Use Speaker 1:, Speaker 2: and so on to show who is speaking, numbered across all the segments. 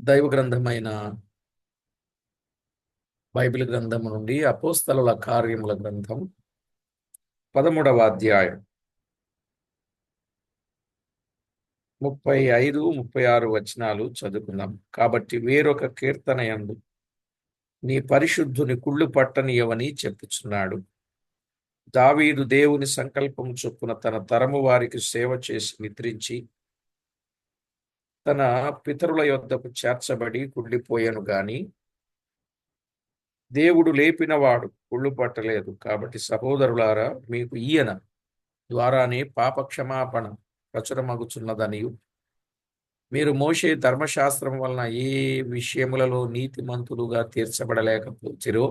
Speaker 1: దైవ గ్రంథమైన బైబిల్ గ్రంథం నుండి అపోస్తలుల కార్యముల గ్రంథం 13వ అధ్యాయం 35, 36 వచనాలు చదువుకుందాం. కాబట్టి వేరొక కీర్తన యందు నీ పరిశుద్ధుని కుళ్ళు పట్టనీయవని చెప్పుచున్నాడు. దావీదు దేవుని సంకల్పం చొప్పున తన తరము వారికి సేవ చేసి నిద్రించి తన పితరుల యొద్దకు చేర్చబడి కుళ్ళిపోయాను గాని దేవుడు లేపినవాడు కుళ్ళు పట్టలేదు. కాబట్టి సహోదరులారా, మీకు ఈయన ద్వారానే పాప క్షమాపణ ప్రచురమగుచున్నదనియు మీరు మోషే ధర్మశాస్త్రం వలన ఏ విషయములలో నీతిమంతులుగా తీర్చబడలేకపోతిరో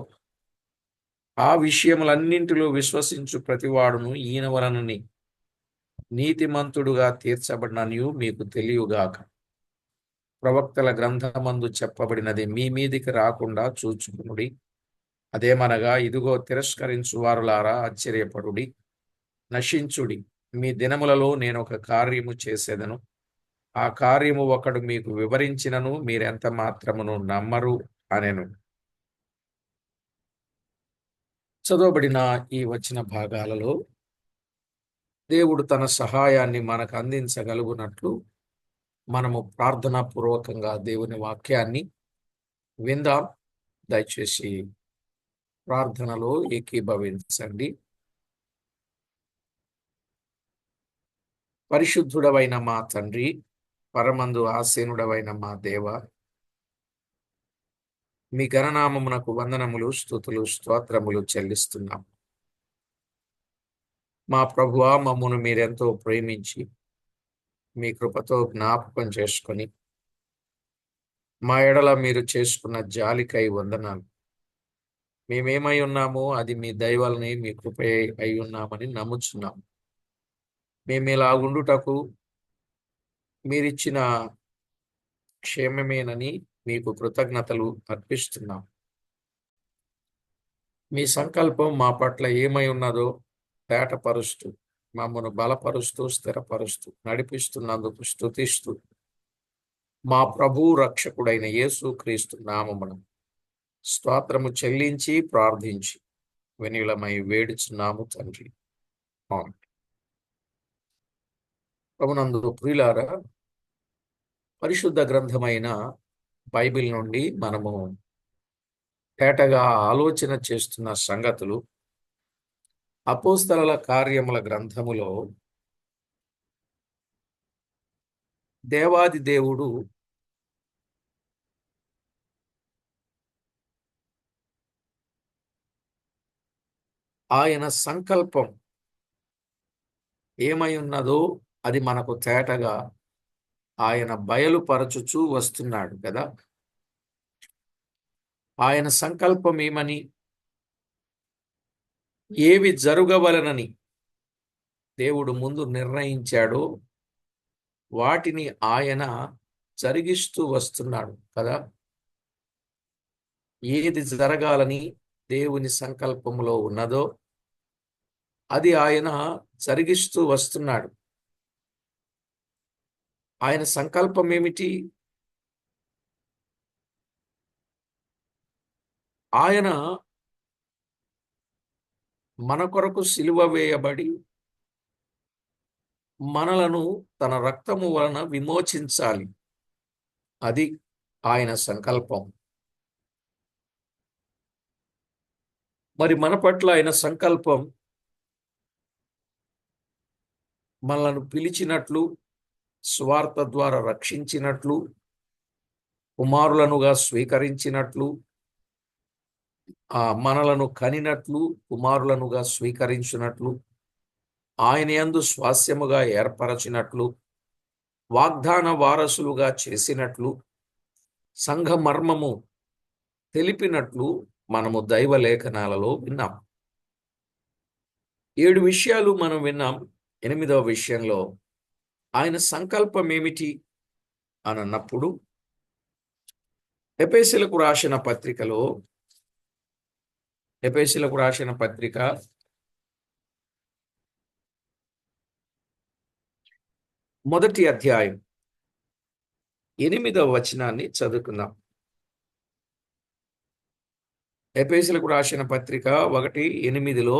Speaker 1: ఆ విషయములన్నింటిలో విశ్వసించు ప్రతివాడును ఈయన వలనని నీతిమంతుడుగా తీర్చబడిననియు మీకు తెలియగాక. ప్రవక్తల గ్రంథమందు చెప్పబడినది మీ మీదికి రాకుండా చూచుకునుడి. అదేమనగా, ఇదిగో తిరస్కరించు వారులారా ఆశ్చర్యపడుడి, నశించుడి. మీ దినములలో నేను ఒక కార్యము చేసేదను. ఆ కార్యము ఒకడు మీకు వివరించినను మీరెంత మాత్రమును నమ్మరు అనెను. చదవబడిన ఈ వచన భాగాలలో దేవుడు తన సహాయాన్ని మనకు అందించగలుగునట్లు మనము ప్రార్థనా పూర్వకంగా దేవుని వాక్యాన్ని విందాం. దయచేసి ప్రార్థనలో ఏకీభవించండి. పరిశుద్ధుడవైన మా తండ్రి, పరమందు ఆసీనుడవైన మా దేవ, మీ ఘననామమునకు వందనములు, స్తుతులు, స్తోత్రములు చెల్లిస్తున్నాం. మా ప్రభువా, మమ్మును మీరెంతో ప్రేమించి మీ కృపతో జ్ఞాపకం చేసుకొని మా ఎడల మీరు చేసుకున్న జాలికై వందనాలు. మేమేమై ఉన్నామో అది మీ దయవలనే, మీ కృపే అయి ఉన్నామని నమ్ముచున్నాం. మేము ఇలా ఉండుటకు మీరిచ్చిన క్షేమమేనని మీకు కృతజ్ఞతలు అర్పిస్తున్నాం. మీ సంకల్పం మా పట్ల ఏమై ఉన్నదో తేటపరుస్తూ, మమ్మను బలపరుస్తూ, స్థిరపరుస్తూ, నడిపిస్తున్నందుకు స్తుతిస్తూ మా ప్రభు రక్షకుడైన యేసు క్రీస్తు నామమున స్తోత్రము చెల్లించి ప్రార్థించి వినీలమై వేడుచున్నాము తండ్రి. ఆమేన్. ప్రభునందు ప్రియులారా, పరిశుద్ధ గ్రంథమైన బైబిల్ నుండి మనము తేటగా ఆలోచన చేస్తున్న సంగతులు అపోస్తలుల కార్యముల గ్రంథములో దేవాది దేవుడు ఆయన సంకల్పం ఏమై ఉన్నదో అది మనకు తేటగా ఆయన బయలుపరచుచూ వస్తున్నాడు కదా. ఆయన సంకల్పం ఏమని, ఏవి జరగవలనని దేవుడు ముందు నిర్ణయించాడో వాటిని ఆయన జరిగిస్తూ వస్తున్నాడు కదా. ఏది జరగాలని దేవుని సంకల్పంలో ఉన్నదో అది ఆయన జరిగిస్తూ వస్తున్నాడు. ఆయన సంకల్పం ఏమిటి? ఆయన మన కొరకు సిలువ వేయబడి మనలను తన రక్తము వలన విమోచించాలి. అది ఆయన సంకల్పం. మరి మన పట్ల ఆయన సంకల్పం మనలను పిలిచినట్లు, స్వార్థ ద్వారా రక్షించినట్లు, కుమారులనుగా స్వీకరించినట్లు, మనలను కనినట్లు, కుమారులనుగా స్వీకరించినట్లు, ఆయన యందు స్వాస్యముగా ఏర్పరచినట్లు, వాగ్దాన వారసులుగా చేసినట్లు, సంఘ మర్మము తెలిపినట్లు మనము దైవ లేఖనాలలో విన్నాం. 7 విషయాలు మనం విన్నాం. 8వ విషయంలో ఆయన సంకల్పం ఏమిటి అని అన్నప్పుడు, ఎఫెసీయులకు రాసిన పత్రిక మొదటి అధ్యాయం 8వ వచనాన్ని చదువుకుందాం. ఎఫెసీయులకు రాసిన పత్రిక 1:8లో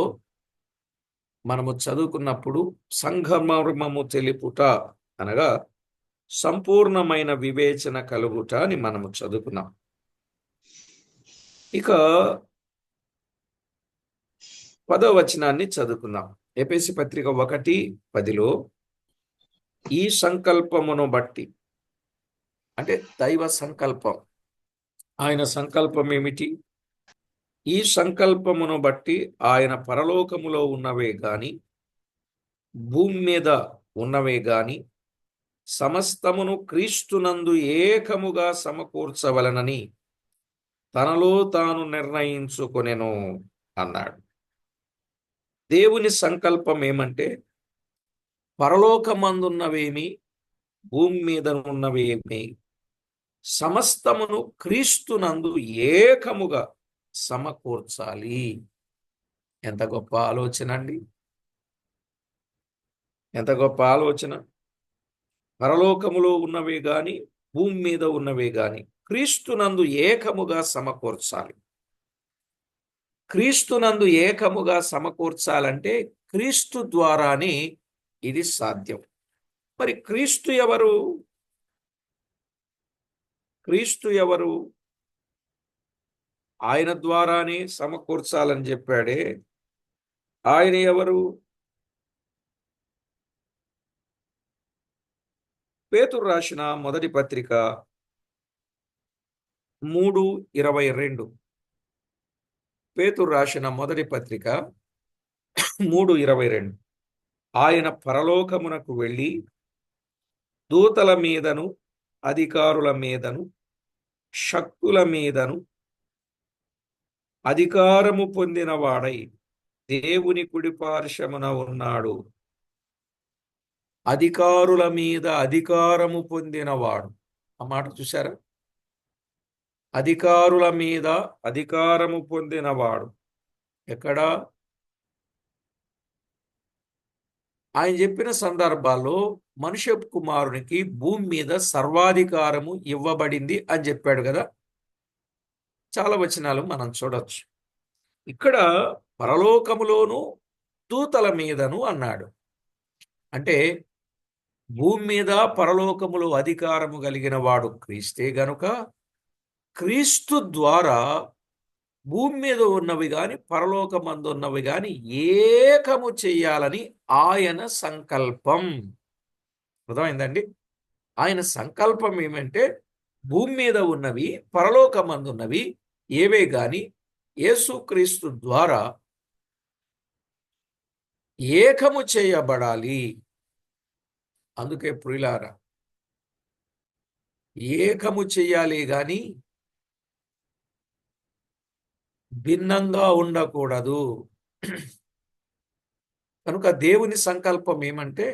Speaker 1: మనము చదువుకున్నప్పుడు సంగమర్మము తెలుపుట అనగా సంపూర్ణమైన వివేచన కలుగుట అని మనము చదువుకున్నాం. ఇక 10వ వచనాన్ని చదువుకుందాం. ఎఫెసీ పత్రిక 1:10లో ఈ సంకల్పమును బట్టి, అంటే దైవ సంకల్పం, ఆయన సంకల్పం ఏమిటి? ఈ సంకల్పమును బట్టి ఆయన పరలోకములో ఉన్నవే గాని భూమి మీద ఉన్నవే గాని సమస్తమును క్రీస్తునందు ఏకముగా సమకూర్చవలనని తనలో తాను నిర్ణయించుకొనెను అన్నాడు. దేవుని సంకల్పం ఏమంటే పరలోకమందున్నవేమి భూమి మీద ఉన్నవేమి సమస్తమును క్రీస్తునందు ఏకముగా సమకూర్చాలి. ఎంత గొప్ప ఆలోచన అండి! ఎంత గొప్ప ఆలోచన! పరలోకములో ఉన్నవే గాని భూమి మీద ఉన్నవే గాని క్రీస్తునందు ఏకముగా సమకూర్చాలి. క్రీస్తునందు ఏకముగా సమకూర్చాలంటే క్రీస్తు ద్వారానే ఇది సాధ్యం. మరి క్రీస్తు ఎవరు? క్రీస్తు ఎవరు? ఆయన ద్వారానే సమకూర్చాలని చెప్పాడే, ఆయన ఎవరు? పేతురు రాసిన మొదటి పత్రిక 3:22. పేతురు రాసిన మొదటి పత్రిక 3:22. ఆయన పరలోకమునకు వెళ్ళి దూతల మీదను అధికారుల మీదను శక్తుల మీదను అధికారము పొందిన వాడై దేవుని కుడి పార్శ్వమున ఉన్నాడు. అధికారుల మీద అధికారము పొందినవాడు. ఆ మాట చూశారా? అధికారుల మీద అధికారము పొందినవాడు. ఎక్కడ? ఆయన చెప్పిన సందర్భాల్లో మనుష్య కుమారునికి భూమి మీద సర్వాధికారము ఇవ్వబడింది అని చెప్పాడు కదా. చాలా వచనాలు మనం చూడొచ్చు. ఇక్కడ పరలోకములోను దూతల మీదను అన్నాడు. అంటే భూమి మీద పరలోకములో అధికారము కలిగిన వాడు క్రీస్తే గనుక క్రీస్తు ద్వారా భూమి మీద ఉన్నవి గాని పరలోకమందు ఉన్నవి గాని ఏకము చేయాలని ఆయన సంకల్పం. అర్థమైందండి? ఆయన సంకల్పం ఏమంటే భూమి మీద ఉన్నవి పరలోకమందు ఉన్నవి ఏవే గాని యేసుక్రీస్తు ద్వారా ఏకము చేయబడాలి. అందుకే ప్రియులారా, ఏకము చెయ్యాలి గాని భిన్నంగా ఉండకూడదు. కనుక దేవుని సంకల్పం ఏమంటే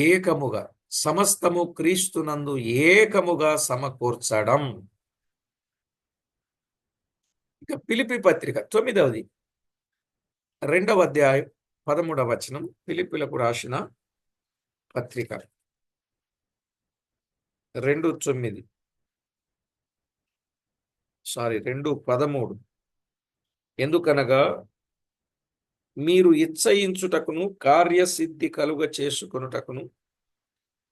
Speaker 1: ఏకముగా సమస్తము క్రీస్తునందు ఏకముగా సమకూర్చడం. ఇక ఫిలిప్పీ పత్రిక 9వ 2వ అధ్యాయం 13వ వచనం. ఫిలిప్పీలకు రాసిన పత్రిక 2:13. ఎందుకనగా మీరు ఇచ్చయించుటకును కార్యసిద్ధి కలుగ చేసుకొనుటకును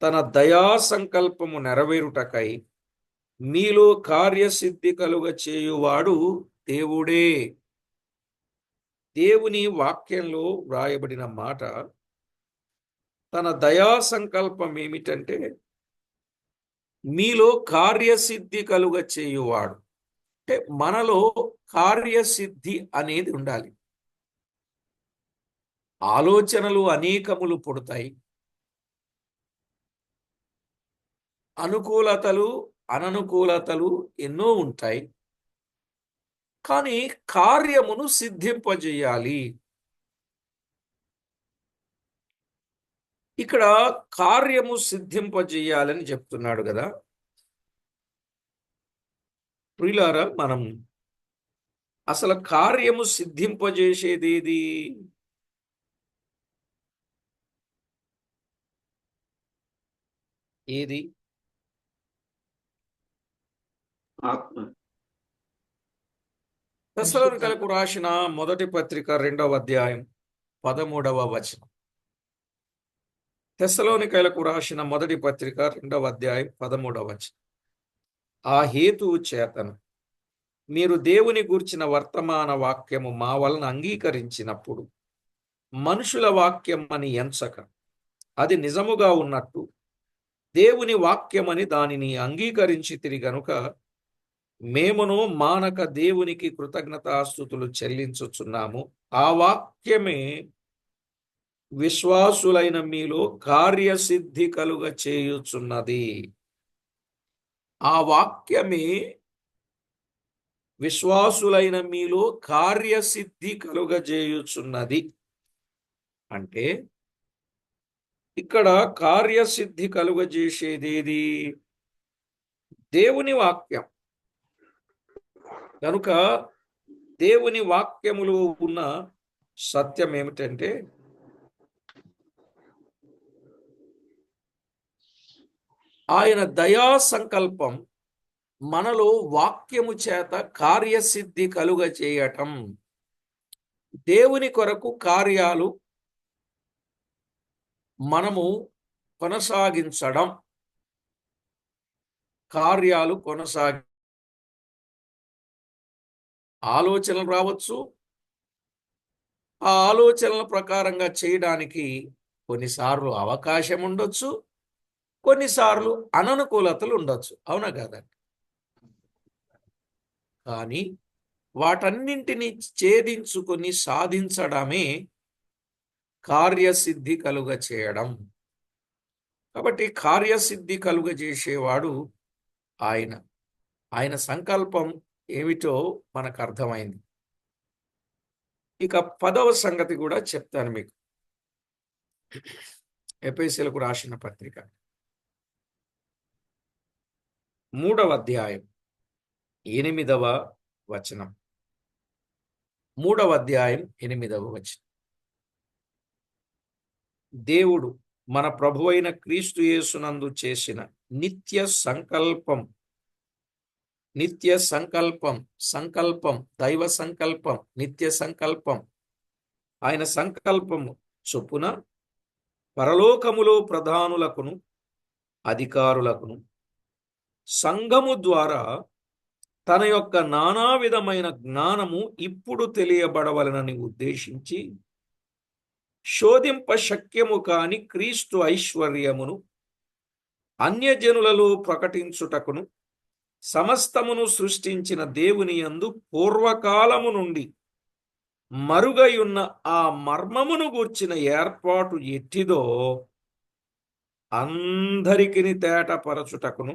Speaker 1: తన దయా సంకల్పము నెరవేరుటకై మీలో కార్యసిద్ధి కలుగ చేయువాడు దేవుడే. దేవుని వాక్యంలో వ్రాయబడిన మాట తన దయా సంకల్పం ఏమిటంటే మీలో కార్యసిద్ధి కలుగ చేయువాడు. అంటే మనలో కార్యసిద్ధి అనేది ఉండాలి. ఆలోచనలు అనేకములు పుడతాయి, అనుకూలతలు అననుకూలతలు ఎన్నో ఉంటాయి. కానీ కార్యమును సిద్ధింపజేయాలి. ఇక్కడ కార్యము సిద్ధింపజేయాలని చెప్తున్నాడు కదా. ప్రియులారా, మనం అసలు కార్యము సిద్ధింపజేసేది ఏది?
Speaker 2: ఆత్మ
Speaker 1: తెస్సలోనికైలకు రాసిన మొదటి పత్రిక 2వ అధ్యాయం 13వ వచనం. తెస్సలోనికైలకు రాసిన మొదటి పత్రిక 2వ అధ్యాయం 13వ వచనం. ఆ హేతువు చేతను మీరు దేవుని గూర్చిన వర్తమాన వాక్యము మా వలన అంగీకరించినప్పుడు మనుషుల వాక్యం అని ఎంచక అది నిజముగా ఉన్నట్టు దేవుని వాక్యమని దానిని అంగీకరించి గనుక మేమును మానక దేవునికి కృతజ్ఞతాస్తుతులు చెల్లించుచున్నాము. ఆ వాక్యమే విశ్వాసులైన మీలో కార్యసిద్ధి కలుగ చేయుచున్నది. ఆ వాక్యమే విశ్వాసులైన మీలో కార్యసిద్ధి కలుగజేయుచున్నది. అంటే ఇక్కడ కార్యసిద్ధి కలుగజేసేదేది? దేవుని వాక్యం. కనుక దేవుని వాక్యములో ఉన్న సత్యం ఏమిటంటే ఆయన దయా సంకల్పం మనలో వాక్యము చేత కార్యసిద్ధి కలుగ చేయటం. దేవుని కొరకు కార్యాలు మనము కొనసాగించడం, కార్యాలు ఆలోచనలు రావచ్చు. ఆ ఆలోచనల ప్రకారంగా చేయడానికి కొన్నిసార్లు అవకాశం ఉండొచ్చు, కొన్నిసార్లు అననుకూలతలు ఉండొచ్చు. అవునా కదా? కానీ వాటన్నింటినీ ఛేదించుకొని సాధించడమే కార్యసిద్ధి కలుగ చేయడం. కాబట్టి కార్యసిద్ధి కలుగ చేసేవాడు ఆయన. ఆయన సంకల్పం ఏమిటో మనకు అర్థమైంది. ఇక 10వ సంగతి కూడా చెప్తాను మీకు. ఎఫెసీయులకు రాసిన పత్రిక 3వ అధ్యాయం 8వ వచనం. 3వ అధ్యాయం 8వ వచనం. దేవుడు మన ప్రభువైన క్రీస్తు యేసునందు చేసిన నిత్య సంకల్పం, దైవ సంకల్పం, నిత్య సంకల్పం. ఆయన సంకల్పము చొప్పున పరలోకములో ప్రధానులకును అధికారులకును సంఘము ద్వారా తన యొక్క నానా విధమైన జ్ఞానము ఇప్పుడు తెలియబడవలనని ఉద్దేశించి శోధింప శక్యము కాని క్రీస్తు ఐశ్వర్యమును అన్యజనులలో ప్రకటించుటకును సమస్తమును సృష్టించిన దేవుని యందు పూర్వకాలము నుండి మరుగయున్న ఆ మర్మమును గూర్చిన ఏర్పాటు ఎట్టిదో అందరికిని తేటపరచుటకును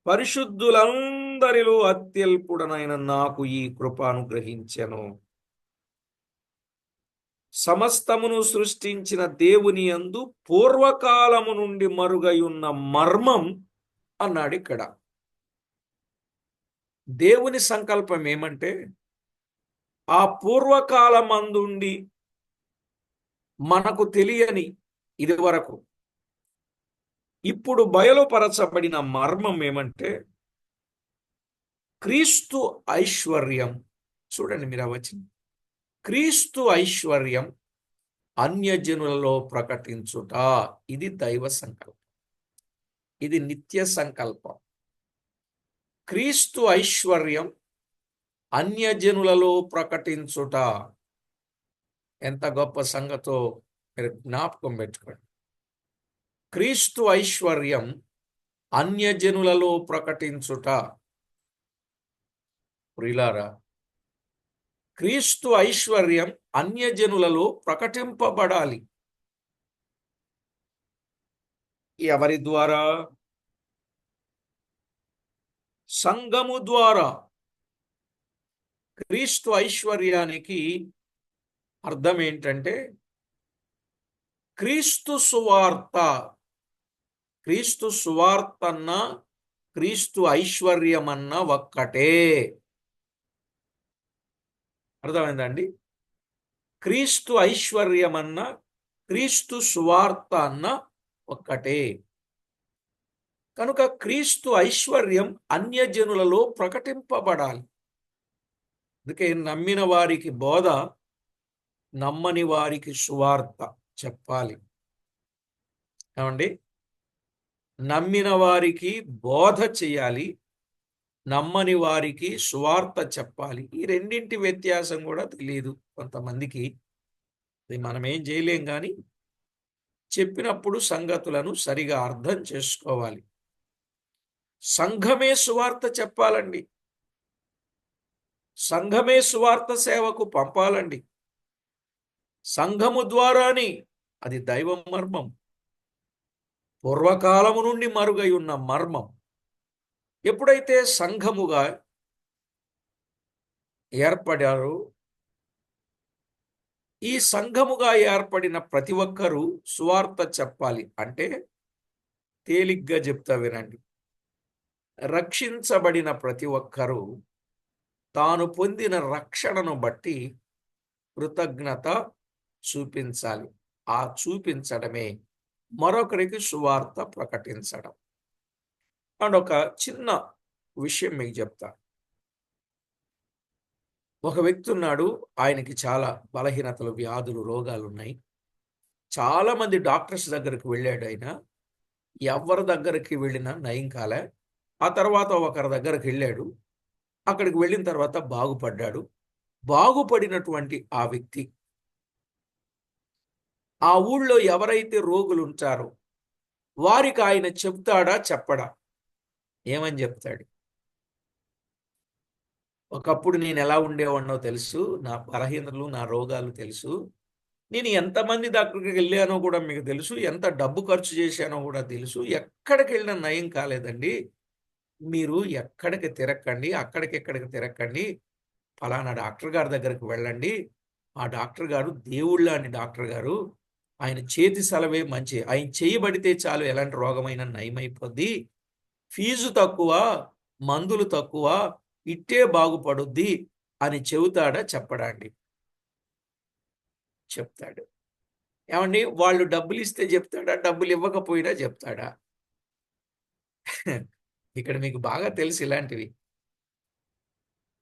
Speaker 1: పరిశుద్ధులందరిలో అత్యల్పుడనైన నాకు ఈ కృప అనుగ్రహించెను. సమస్తమును సృష్టించిన దేవుని యందు పూర్వకాలము నుండి మరుగయున్న మర్మం అన్నాడు ఇక్కడ. దేవుని సంకల్పం ఏమంటే ఆ పూర్వకాలమందుండి మనకు తెలియని ఇది వరకు ఇప్పుడు బయలుపరచబడిన మర్మం ఏమంటే క్రీస్తు ఐశ్వర్యం. చూడండి మీరు వచ్చింది. క్రీస్తు ఐశ్వర్యం అన్యజనులలో ప్రకటించుట. ఇది దైవ సంకల్పం, ఇది నిత్య సంకల్పం. క్రీస్తు ఐశ్వర్యం అన్యజనులలో ప్రకటించుట ఎంత గొప్ప సంగతో మీరు జ్ఞాపకం పెట్టుకోండి. క్రీస్తు ఐశ్వర్యం అన్యజనులలో ప్రకటించుట. ప్రియులారా, క్రీస్తు ఐశ్వర్యం అన్యజనులలో ప్రకటింపబడాలి. ఎవరి ద్వారా? సంఘము ద్వారా. క్రీస్తు ఐశ్వర్యానికి అర్థం ఏంటంటే క్రీస్తు సువార్త. క్రీస్తు సువార్త అన్న క్రీస్తు ఐశ్వర్యమన్న ఒక్కటే. అర్థమైందండి? క్రీస్తు ఐశ్వర్యమన్న క్రీస్తు సువార్త అన్న ఒక్కటే. కనుక క్రీస్తు ఐశ్వర్యం అన్యజనులలో ప్రకటింపబడాలి. అందుకే నమ్మిన వారికి బోధ, నమ్మని వారికి సువార్త చెప్పాలి. ఏమండి? నమ్మిన వారికి బోధ చేయాలి, నమ్మని వారికి సువార్త చెప్పాలి. ఈ రెండింటి వ్యత్యాసం కూడా తెలియదు కొంతమందికి. అది మనం ఏం చేయలేం, కానీ చెప్పినప్పుడు సంగతులను సరిగా అర్థం చేసుకోవాలి. సంఘమే సువార్త చెప్పాలండి. సంఘమే సువార్త సేవకు పంపాలండి. సంఘము ద్వారాని అది దైవ మర్మం, పూర్వకాలము నుండి మరుగై ఉన్న మర్మం. ఎప్పుడైతే సంఘముగా ఏర్పడారో, ఈ సంఘముగా ఏర్పడిన ప్రతి ఒక్కరూ సువార్త చెప్పాలి. అంటే తేలిగ్గా చెప్తా వినండి. రక్షించబడిన ప్రతి ఒక్కరూ తాను పొందిన రక్షణను బట్టి కృతజ్ఞత చూపించాలి. ఆ చూపించడమే మరొకరికి సువార్త ప్రకటించడం. అండ్ ఒక చిన్న విషయం మీకు చెప్తా. ఒక వ్యక్తి ఉన్నాడు, ఆయనకి చాలా బలహీనతలు, వ్యాధులు, రోగాలు ఉన్నాయి. చాలా మంది డాక్టర్స్ దగ్గరికి వెళ్ళాడు ఆయన. ఎవరి దగ్గరికి వెళ్ళినా నయం కాలే. ఆ తర్వాత ఒకరి దగ్గరికి వెళ్ళాడు. అక్కడికి వెళ్ళిన తర్వాత బాగుపడ్డాడు. బాగుపడినటువంటి ఆ వ్యక్తి ఆ ఊళ్ళో ఎవరైతే రోగులు ఉంటారో వారికి ఆయన చెప్తాడా చెప్పడా? ఏమని చెప్తాడు? ఒకప్పుడు నేను ఎలా ఉండేవాడినో తెలుసు, నా బలహీనతలు, నా రోగాలు తెలుసు, నేను ఎంతమంది దగ్గరికి వెళ్ళానో కూడా మీకు తెలుసు, ఎంత డబ్బు ఖర్చు చేశానో కూడా తెలుసు, ఎక్కడికి వెళ్ళినా నయం కాలేదండి. మీరు ఎక్కడికి తిరక్కండి, అక్కడికి తిరక్కండి, ఫలానా డాక్టర్ గారి దగ్గరికి వెళ్ళండి. ఆ డాక్టర్ గారు దేవుళ్ళని డాక్టర్ గారు, ఆయన చేతి సెలవే మంచి, ఆయన చేయబడితే చాలు ఎలాంటి రోగమైనా నయమైపోద్ది, ఫీజు తక్కువ, మందులు తక్కువ, ఇట్టే బాగుపడుద్ది అని చెబుతాడా చెప్పడా అండి? చెప్తాడు. ఏమండి? వాళ్ళు డబ్బులు ఇస్తే చెప్తాడా, డబ్బులు ఇవ్వకపోయినా చెప్తాడా? ఇక్కడ మీకు బాగా తెలుసు ఇలాంటివి.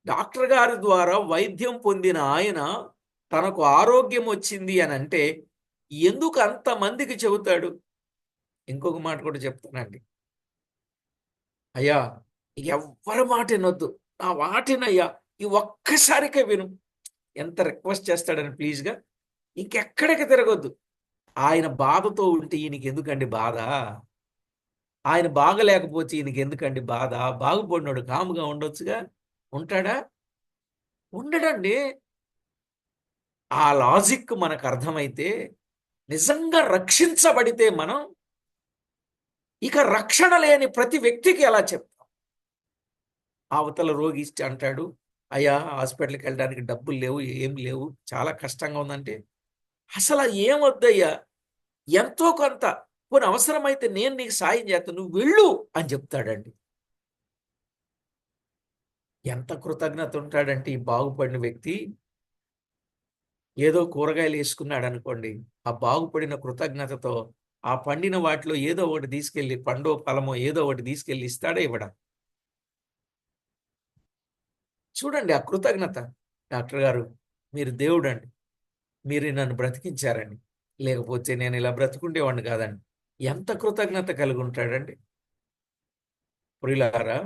Speaker 1: డాక్టర్ గారి ద్వారా వైద్యం పొందిన ఆయన తనకు ఆరోగ్యం వచ్చింది అని అంటే ఎందుకు అంతమందికి చెబుతాడు? ఇంకొక మాట కూడా చెప్తానండి. అయ్యా, ఎవ్వరి మాట వినొద్దు, నా వాటినయ్యా, ఈ ఒక్కసారికే విను. ఎంత రిక్వెస్ట్ చేస్తాడని ప్లీజ్గా. ఇంకెక్కడికి తిరగొద్దు. ఆయన బాధతో ఉంటే ఈయనకి ఎందుకండి బాధ? ఆయన బాగలేకపోతే ఈయనకి ఎందుకండి బాధ? బాగుపడినోడు కాముగా ఉండొచ్చుగా. ఉంటాడా? ఉండడండి. ఆ లాజిక్ మనకు అర్థమైతే, నిజంగా రక్షించబడితే మనం ఇక రక్షణ లేని ప్రతి వ్యక్తికి ఎలా చెప్తాం? అవతల రోగి ఇస్తే అంటాడు, అయ్యా హాస్పిటల్కి వెళ్ళడానికి డబ్బులు లేవు, ఏం లేవు, చాలా కష్టంగా ఉందంటే, అసలు ఏం వద్దయ్యా, ఎంతో కొంత, కొన్ని అవసరమైతే నేను నీకు సాయం చేస్తాను, నువ్వు వెళ్ళు అని చెప్తాడండి. ఎంత కృతజ్ఞత ఉంటాడంటే ఈ బాగుపడిన వ్యక్తి. ఏదో కూరగాయలు వేసుకున్నాడు అనుకోండి, ఆ బాగుపడిన కృతజ్ఞతతో ఆ పండిన వాటిలో ఏదో ఒకటి తీసుకెళ్ళి, పండో ఫలమో ఏదో ఒకటి తీసుకెళ్ళి ఇస్తాడా ఇవ్వడా? చూడండి ఆ కృతజ్ఞత. డాక్టర్ గారు, మీరు దేవుడండి, మీరు నన్ను బ్రతికించారండి, లేకపోతే నేను ఇలా బ్రతుకుండేవాడిని కాదండి. ఎంత కృతజ్ఞత కలిగి ఉంటాడండి. ప్రియులారా,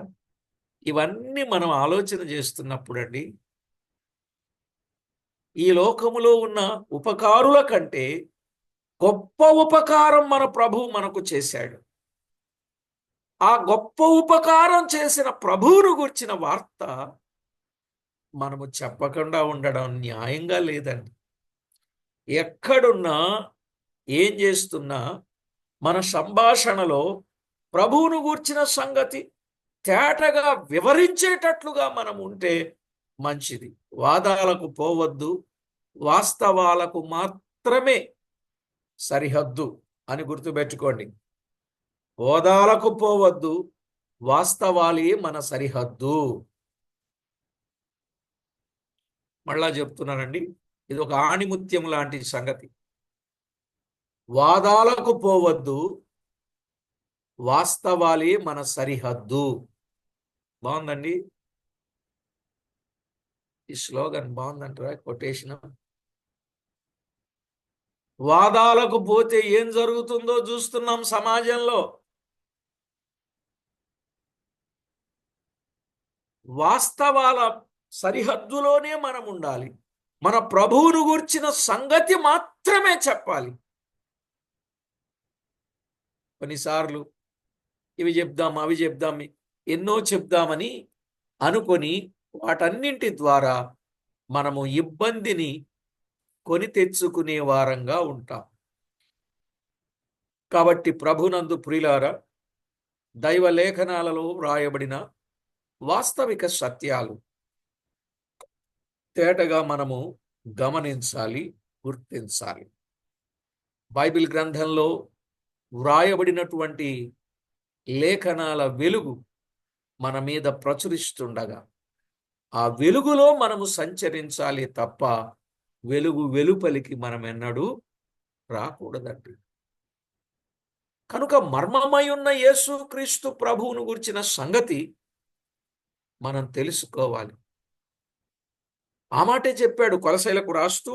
Speaker 1: ఇవన్నీ మనం ఆలోచన చేస్తున్నప్పుడు అండి, ఈ లోకములో ఉన్న ఉపకారుల కంటే గొప్ప ఉపకారం మన ప్రభువు మనకు చేశాడు. ఆ గొప్ప ఉపకారం చేసిన ప్రభువును గుర్చిన వార్త మనము చెప్పకుండా ఉండడం న్యాయంగా లేదండి. ఎక్కడున్నా, ఏం చేస్తున్నా, మన సంభాషణలో ప్రభువును గూర్చిన సంగతి తేటగా వివరించేటట్లుగా మనం ఉంటే మంచిది. వాదాలకు పోవద్దు, వాస్తవాలకు మాత్రమే సరిహద్దు అని గుర్తుపెట్టుకోండి. వాదాలకు పోవద్దు, వాస్తవాలే మన సరిహద్దు. మళ్ళా చెప్తున్నానండి, ఇది ఒక ఆణిముత్యం లాంటి సంగతి. వాదాలకు పోవద్దు, వాస్తవాలే మన సరిహద్దు. బాగుందండి. ఈ స్లోగన్ బాగుందంటారా? కొటేషన్. వాదాలకు పోతే ఏం జరుగుతుందో చూస్తున్నాం సమాజంలో. వాస్తవాల సరిహద్దులోనే మనం ఉండాలి. మన ప్రభువును గూర్చిన సంగతి మాత్రమే చెప్పాలి. కొన్నిసార్లు ఇవి చెప్దాం, అవి చెప్దాం, ఎన్నో చెప్దామని అనుకొని వాటన్నింటి ద్వారా మనము ఇబ్బందిని కొని తెచ్చుకునే వారంగా ఉంటాం. కాబట్టి ప్రభునందు ప్రియులారా, దైవ లేఖనాలలో వ్రాయబడిన వాస్తవిక సత్యాలు తేటగా మనము గమనించాలి, గుర్తించాలి. బైబిల్ గ్రంథంలో వ్రాయబడినటువంటి లేఖనాల వెలుగు మన మీద ప్రచురిస్తుండగా ఆ వెలుగులో మనము సంచరించాలి తప్ప వెలుగు వెలుపలికి మనం ఎన్నడూ రాకూడదండి. కనుక మర్మమై ఉన్న యేసుక్రీస్తు ప్రభువును గురించిన సంగతి మనం తెలుసుకోవాలి. ఆ మాటే చెప్పాడు కొలసైలకు రాస్తూ,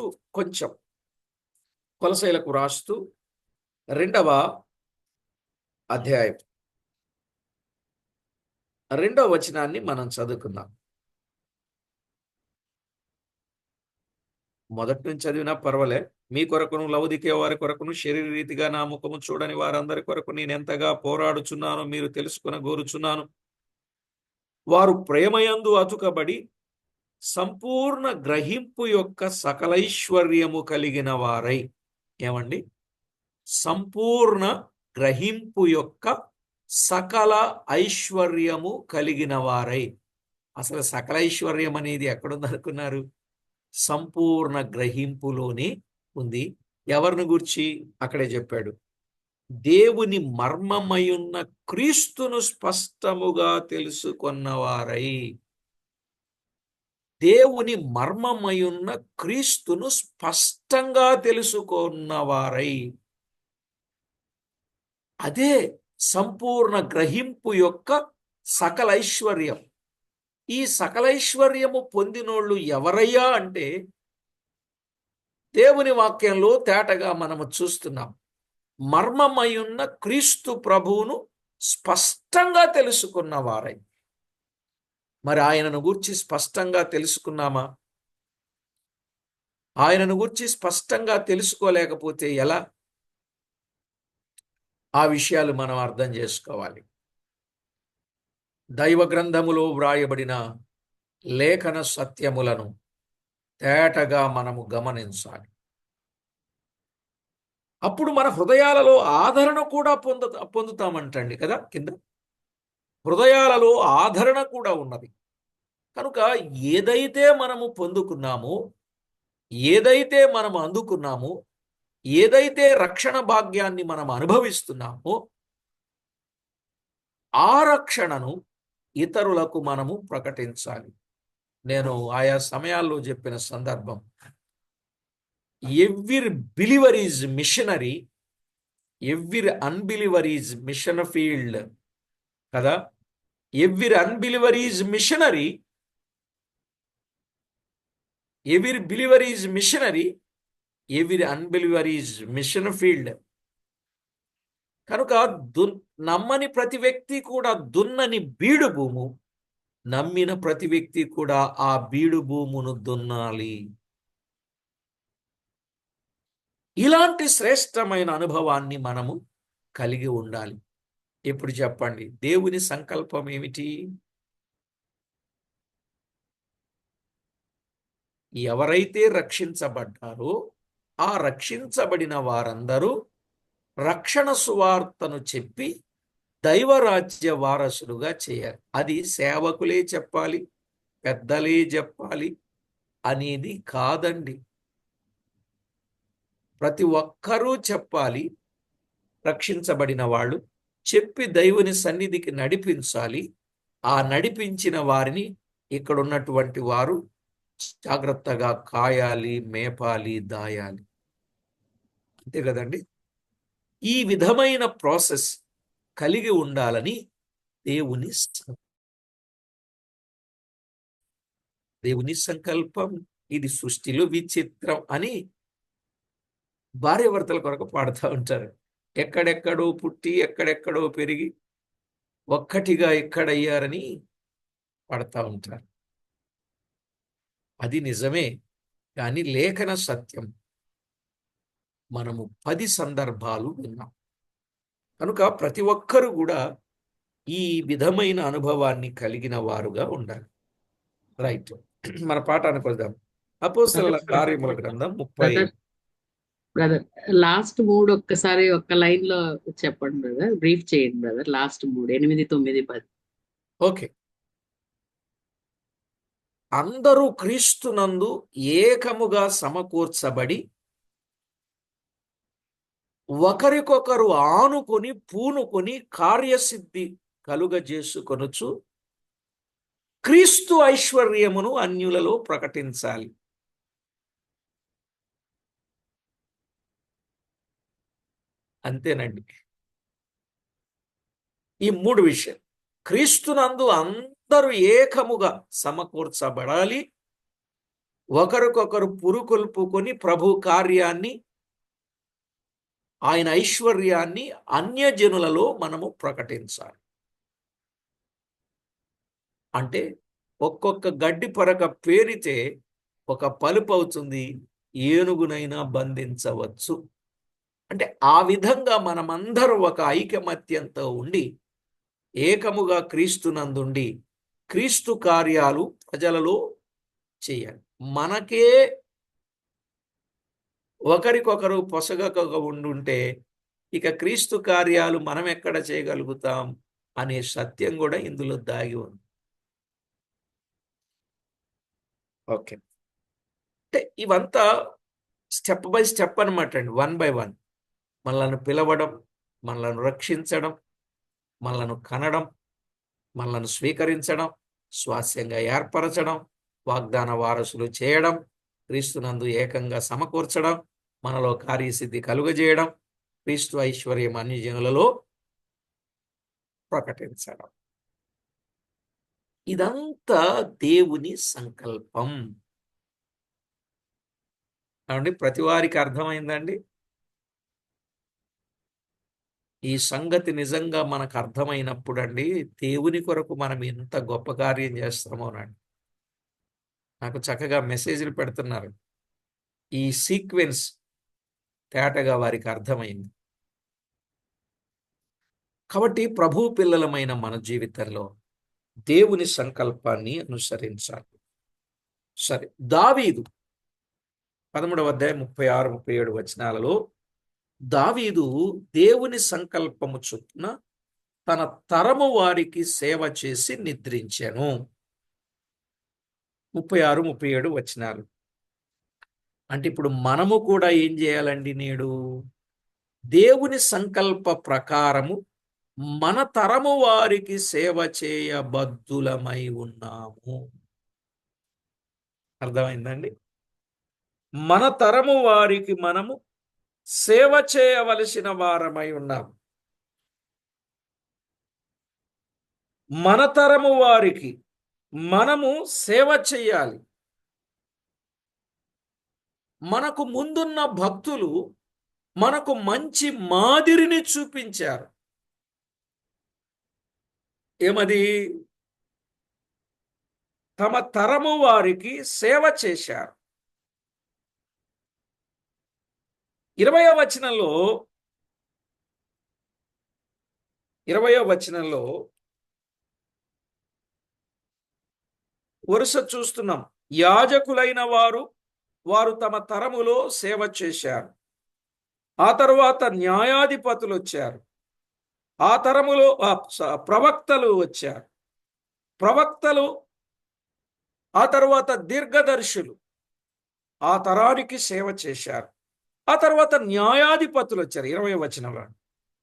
Speaker 1: కొలసైలకు రాస్తూ 2వ అధ్యాయం 2వ వచనాన్ని మనం చదువుకుందాం. మొదటి నుంచి చదివినా పర్వాలే. మీ కొరకును లౌదికే వారి కొరకును శరీర రీతిగా నా ముఖము చూడని వారందరి కొరకు నేను ఎంతగా పోరాడుచున్నానో మీరు తెలుసుకొనగోరుచున్నాను. వారు ప్రేమయందు అతుకబడి సంపూర్ణ గ్రహింపు యొక్క సకలైశ్వర్యము కలిగిన వారై. ఏమండి? సంపూర్ణ గ్రహింపు యొక్క సకల ఐశ్వర్యము కలిగిన వారై. అసలు సకల ఐశ్వర్యం అనేది ఎక్కడుందనుకున్నారు? సంపూర్ణ గ్రహింపులోనే ఉంది. ఎవరిని గూర్చి అక్కడే చెప్పాడు. దేవుని మర్మమయున్న క్రీస్తును స్పష్టముగా తెలుసుకొన్నవారై. దేవుని మర్మమయున్న క్రీస్తును స్పష్టంగా తెలుసుకున్నవారై. అదే సంపూర్ణ గ్రహింపు యొక్క సకల ఐశ్వర్యం. ఈ సకలైశ్వర్యము పొందినోళ్ళు ఎవరయ్యా అంటే దేవుని వాక్యంలో తేటగా మనము చూస్తున్నాం. మర్మమయున్న క్రీస్తు ప్రభువును స్పష్టంగా తెలుసుకున్న వారై. మరి ఆయనను గూర్చి స్పష్టంగా తెలుసుకున్నామా? ఆయనను గూర్చి స్పష్టంగా తెలుసుకోలేకపోతే ఎలా? ఆ విషయాలు మనం అర్థం చేసుకోవాలి. దైవ గ్రంథములో వ్రాయబడిన లేఖన సత్యములను తేటగా మనము గమనించాలి. అప్పుడు మన హృదయాలలో ఆదరణ కూడా పొందుతామంటండి కదా. కింద హృదయాలలో ఆదరణ కూడా ఉన్నది. కనుక ఏదైతే మనము పొందుకున్నామో, ఏదైతే మనము అందుకున్నామో, ఏదైతే రక్షణ భాగ్యాన్ని మనం అనుభవిస్తున్నామో ఆ రక్షణను ఇతరులకు మనము ప్రకటించాలి. నేను ఆయా సమయాల్లో చెప్పిన సందర్భం, every believer is missionary, every unbeliever is mission field కదా. Every unbeliever is missionary, every believer is missionary, every unbeliever is mission field. కనుక నమ్మని ప్రతి వ్యక్తి కూడా దున్నని బీడు భూము, నమ్మిన ప్రతి వ్యక్తి కూడా ఆ బీడు భూమును దున్నాలి. ఇలాంటి శ్రేష్టమైన అనుభవాన్ని మనము కలిగి ఉండాలి. ఇప్పుడు చెప్పండి, దేవుని సంకల్పం ఏమిటి? ఎవరైతే రక్షించబడ్డారో ఆ రక్షించబడిన వారందరూ రక్షణ సువార్తను చెప్పి దైవరాజ్య వారసులుగా చేయాలి. అది సేవకులే చెప్పాలి, పెద్దలే చెప్పాలి అనేది కాదండి. ప్రతి ఒక్కరూ చెప్పాలి. రక్షించబడిన వాళ్ళు చెప్పి దైవుని సన్నిధికి నడిపించాలి. ఆ నడిపించిన వారిని ఇక్కడ ఉన్నటువంటి వారు జాగ్రత్తగా కాయాలి, మేపాలి, దాయాలి. అంతే కదండి. ఈ విధమైన ప్రాసెస్ కలిగి ఉండాలని దేవుని దేవుని సంకల్పం. ఇది సృష్టిలో విచిత్రం అని భార్యాభర్తల కొరకు పాడుతూ ఉంటారు. ఎక్కడెక్కడో పుట్టి ఎక్కడెక్కడో పెరిగి ఒక్కటిగా ఎక్కడయ్యారని పాడుతూ ఉంటారు. అది నిజమే, కానీ లేఖన సత్యం. మనము 10 సందర్భాలు విన్నాం కనుక ప్రతి ఒక్కరు కూడా ఈ విధమైన అనుభవాన్ని కలిగిన వారుగా ఉండాలి. రైట్, మన పాఠానికి వద్దాం. అపోస్తలుల కార్యముల గ్రంథం 30.
Speaker 2: బ్రదర్ లాస్ట్ 3 ఒక్కసారి ఒక్క లైన్ లో చెప్పండి బ్రదర్, బ్రీఫ్ చేయండి బ్రదర్. లాస్ట్ 3 8 9 10.
Speaker 1: ఓకే. అందరూ క్రీస్తునందు ఏకముగా సమకూర్చబడి ఒకరికొకరు ఆనుకొని పూనుకొని కార్యసిద్ధి కలుగజేసుకొనుచు క్రీస్తు ఐశ్వర్యమును అన్యులలో ప్రకటించాలి. అంతేనండి. ఈ 3 విషయాలు క్రీస్తునందు అందరూ ఏకముగా సమకూర్చబడాలి, ఒకరికొకరు పురుకొల్పుకొని ప్రభు కార్యాన్ని, ఆయన ఐశ్వర్యాన్ని అన్యజనులలో మనము ప్రకటించాలి. అంటే ఒక్కొక్క గడ్డి పరక పేరితే ఒక పలుపు అవుతుంది, ఏనుగునైనా బంధించవచ్చు. అంటే ఆ విధంగా మనమందరూ ఒక ఐకమత్యంతో ఉండి ఏకముగా క్రీస్తునందుండి క్రీస్తు కార్యాలు ప్రజలలో చేయాలి. మనకే ఒకరికొకరు పొసగక ఉండుంటే ఇక క్రీస్తు కార్యాలు మనం ఎక్కడ చేయగలుగుతాం అనే సత్యం కూడా ఇందులో దాగి ఉంది. ఓకే, అంటే ఇవంతా స్టెప్ బై స్టెప్ అనమాట అండి, 1 by 1. మనలను పిలవడం, మనలను రక్షించడం, మనలను కనడం, మనలను స్వీకరించడం, స్వాస్యంగా ఏర్పరచడం, వాగ్దాన వారసులు చేయడం, క్రీస్తునందు ఏకంగా సమకూర్చడం, మనలో కార్యసిద్ధి కలుగజేయడం, క్రీస్తు ఐశ్వర్యం అన్యజనులలో ప్రకటించడం. ఇదంతా దేవుని సంకల్పం. కాబట్టి ప్రతి వారికి అర్థమైందండి. ఈ సంగతి నిజంగా మనకు అర్థమైనప్పుడు అండి, దేవుని కొరకు మనం ఎంత గొప్ప కార్యం చేస్తామోనండి. నాకు చక్కగా మెసేజ్లు పెడుతున్నారు. ఈ సీక్వెన్స్ తేటగా వారికి అర్థమైంది. కాబట్టి ప్రభు పిల్లలమైన మన జీవితంలో దేవుని సంకల్పాన్ని అనుసరించాలి. సరే, దావీదు 13వ అధ్యాయం 36, 37 వచనాలలో దావీదు దేవుని సంకల్పము చొప్పున తన తరము వారికి సేవ చేసి నిద్రించెను. 36, 37 వచనాలు. అంటే ఇప్పుడు మనము కూడా ఏం చేయాలండి? నేడు దేవుని సంకల్ప ప్రకారము మన తరము వారికి సేవ చేయబద్ధులమై ఉన్నాము. అర్థమైందండి? మన తరము వారికి మనము సేవ చేయవలసిన వారమై ఉన్నాము. మన తరము వారికి మనము సేవ చేయాలి. మనకు ముందున్న భక్తులు మనకు మంచి మాదిరిని చూపించారు. ఏమది? తమ తరము వారికి సేవ చేశారు. 20వ వచనంలో వరుస చూస్తున్నాం. యాజకులైన వారు తమ తరములో సేవ చేశారు. ఆ తరువాత న్యాయాధిపతులు వచ్చారు. ఆ తరములో ప్రవక్తలు వచ్చారు. ప్రవక్తలు ఆ తరువాత దీర్ఘదర్శులు ఆ తరానికి సేవ చేశారు. ఆ తర్వాత న్యాయాధిపతులు వచ్చారు. 20వ వచనంలో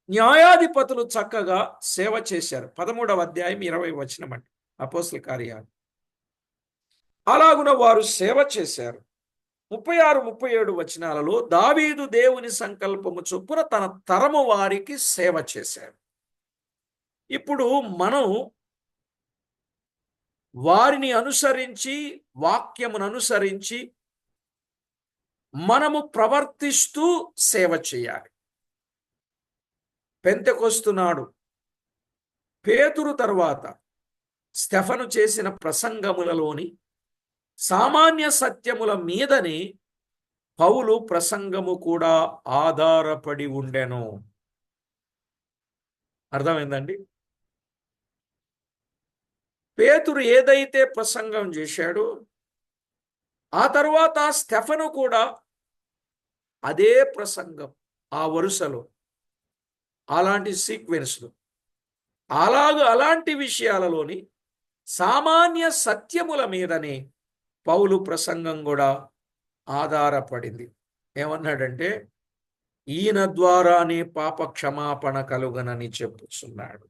Speaker 1: న్యాయాధిపతులు చక్కగా సేవ చేశారు. 13వ అధ్యాయం 20వ వచనం అండి, అపోస్తలుల కార్యాలు. అలాగున వారు సేవ చేశారు. 36, 37 వచనాలలో దావీదు దేవుని సంకల్పము చొప్పున తన తరము వారికి సేవ చేశాడు. ఇప్పుడు మనం వారిని అనుసరించి, వాక్యమును అనుసరించి మనము ప్రవర్తిస్తూ సేవ చేయాలి. పెంతెకొస్తు నాడు పేతురు తరువాత స్టెఫను చేసిన ప్రసంగములలోని సామాన్య సత్యముల మీదనే పౌలు ప్రసంగము కూడా ఆధారపడి ఉండెను. అర్థమైందండి? పేతురు ఏదైతే ప్రసంగం చేశాడో ఆ తరువాత స్టెఫను కూడా అదే ప్రసంగం, ఆ వరుసలో, అలాంటి సీక్వెన్స్లో, అలాంటి విషయాలలోని సామాన్య సత్యముల మీదనే పౌలు ప్రసంగం కూడా ఆధారపడింది. ఏమన్నాడంటే, ఈయన ద్వారానే పాప క్షమాపణ కలుగనని చెప్పుచున్నాడు.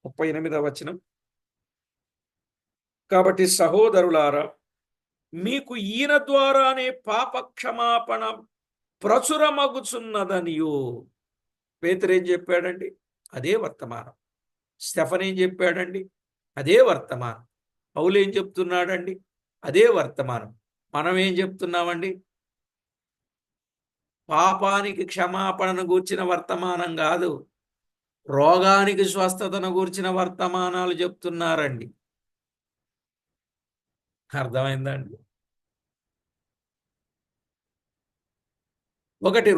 Speaker 1: 38వ వచనం. కాబట్టి సహోదరులారా, మీకు ఈయన ద్వారానే పాప క్షమాపణ ప్రచురమగుచున్నదనియు. పేతురు ఏం చెప్పాడండి? అదే వర్తమానం. స్టెఫన్ ఏం చెప్పాడండి? అదే వర్తమానం. పౌలు ఏం చెప్తున్నాడండి? అదే వర్తమానం. మనం ఏం చెప్తున్నామండి? పాపానికి క్షమాపణను గూర్చిన వర్తమానం కాదు, రోగానికి స్వస్థతను గూర్చిన వర్తమానాలు చెప్తున్నారండి. అర్థమైందండి? ఒకటి